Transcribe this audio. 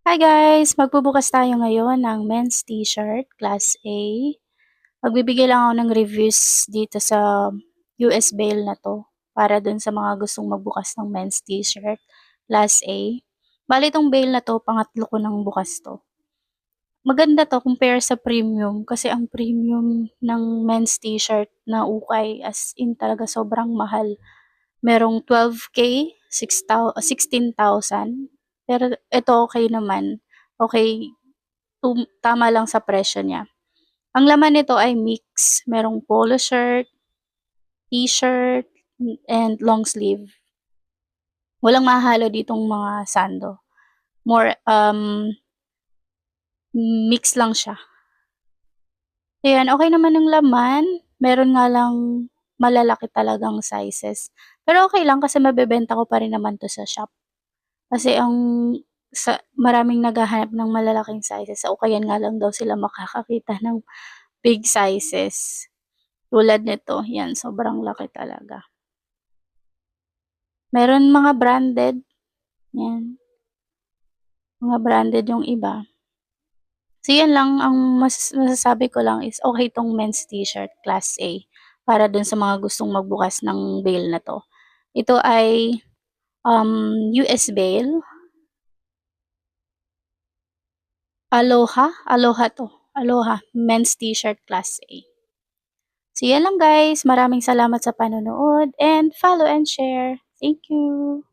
Hi guys! Magbubukas tayo ngayon ng men's t-shirt, class A. Magbibigay lang ako ng reviews dito sa US Bail na to para dun sa mga gustong magbukas ng men's t-shirt, class A. Bale itong bail na to, pangatlo ko ng bukas to. Maganda to compare sa premium kasi ang premium ng men's t-shirt na ukay as in talaga sobrang mahal. Merong 12K, 16,000. Pero ito okay naman. Okay, tama lang sa presyo niya. Ang laman nito ay mix. Merong polo shirt, t-shirt, and long sleeve. Walang mahalo ditong mga sando. More mix lang siya. Ayan, okay naman ang laman. Meron nga lang malalaki talagang sizes. Pero okay lang kasi mabebenta ko pa rin naman 'to sa shop. Kasi maraming naghahanap ng malalaking sizes, sa ukayan nga lang daw sila makakakita ng big sizes. Tulad nito, 'yan sobrang laki talaga. Meron mga branded, 'yan, mga branded yung iba. So 'yan lang ang masasabi ko lang is okay 'tong men's t-shirt class A, para dun sa mga gustong magbukas ng bail na 'to. Ito ay, US Bail, Aloha 'to, Aloha men's t-shirt class A. So 'yan lang guys, maraming salamat sa panonood and follow and share. Thank you.